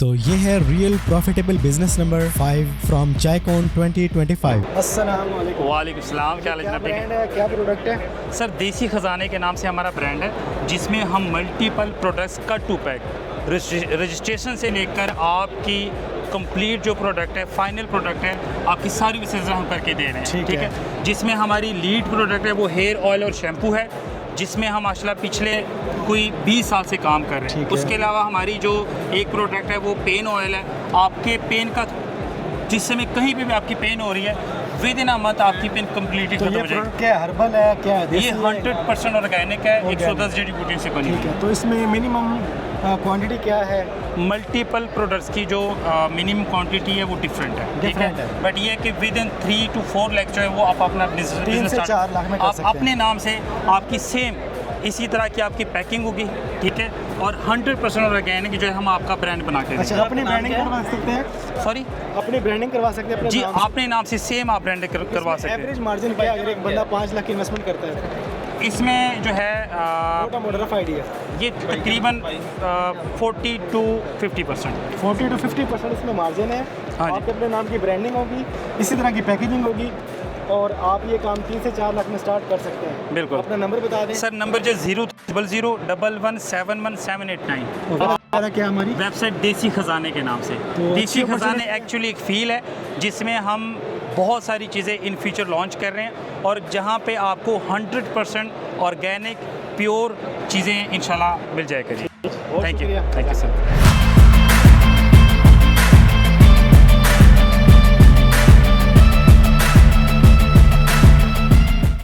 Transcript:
तो ये है real profitable business number 5 from Chaicon 2025। अस्सलाम वालेकुम। वालेकुम सलाम। क्या क्या ब्रांड है, क्या प्रोडक्ट है? सर देसी ख़जाने के नाम से हमारा ब्रांड है, जिसमें हम मल्टीपल प्रोडक्ट्स का 2 पैक रजिस्ट्रेशन से लेकर आपकी कंप्लीट जो प्रोडक्ट है, फाइनल प्रोडक्ट है, आपकी सारी सर्विसेज हम करके दे रहे हैं। ठीक है। जिसमें हमारी लीड प्रोडक्ट है वो हेयर ऑयल और शैम्पू है, जिसमें हम माशाल्लाह पिछले कोई 20 साल से काम कर रहे हैं। उसके अलावा हमारी जो एक प्रोडक्ट है वो पेन ऑयल है। आपके पेन का जिस समय कहीं पे भी आपकी पेन हो रही है, विद इन अ मंथ आपकी पेन कम्प्लीटली तो खत्म ये हो जाएगी। प्रोडक्ट क्या है, हर्बल है, क्या है? ये 100% ऑर्गेनिक है, 110 जड़ी बूटियों से बनी ठीक हुई है। तो इसमें मिनिमम क्वांटिटी क्या है? मल्टीपल प्रोडक्ट्स की जो मिनिमम क्वांटिटी है वो डिफरेंट है। ठीक Different है। है। बट ये है कि विद इन 3 to 4 लाख जो है वो आप अपना 3 से बिजनेस 4 लाख में कर आप सकते हैं। अपने नाम से आपकी सेम इसी तरह की आपकी पैकिंग होगी। ठीक है। और 100% ऑर्गेनिक जो है हम आपका ब्रांड बना के अच्छा, अपनी ब्रांडिंग करवा सकते हैं? सॉरी अपनी ब्रांडिंग करवा सकते हैं अपने जी, नाम से? अपने नाम से सेम आप ब्रांड करवा सकते हैं। एवरेज मार्जिन क्या है अगर एक बंदा 5 लाख की इन्वेस्टमेंट करता है? इसमें जो है मोटा मोटा रफ आइडिया ये तकरीबन 40 to 50%। 40 to 50% इसमें मार्जिन है। हाँ जी। आपके अपने नाम की ब्रांडिंग होगी, इसी तरह की पैकेजिंग होगी, और आप ये काम 3 से 4 लाख में स्टार्ट कर सकते हैं। बिल्कुल। अपना नंबर बता दें सर नंबर जो 00011711789। और क्या हमारी वेबसाइट देसी खजाने के नाम से। तो देसी अच्छी खजाने opportunity- एक्चुअली एक फील है जिसमें हम बहुत सारी चीज़ें इन फ्यूचर लॉन्च कर रहे हैं, और जहां पे आपको 100% ऑर्गेनिक प्योर चीज़ें इंशाल्लाह मिल जाए करिए। थैंक यू शुक्रिया। सर।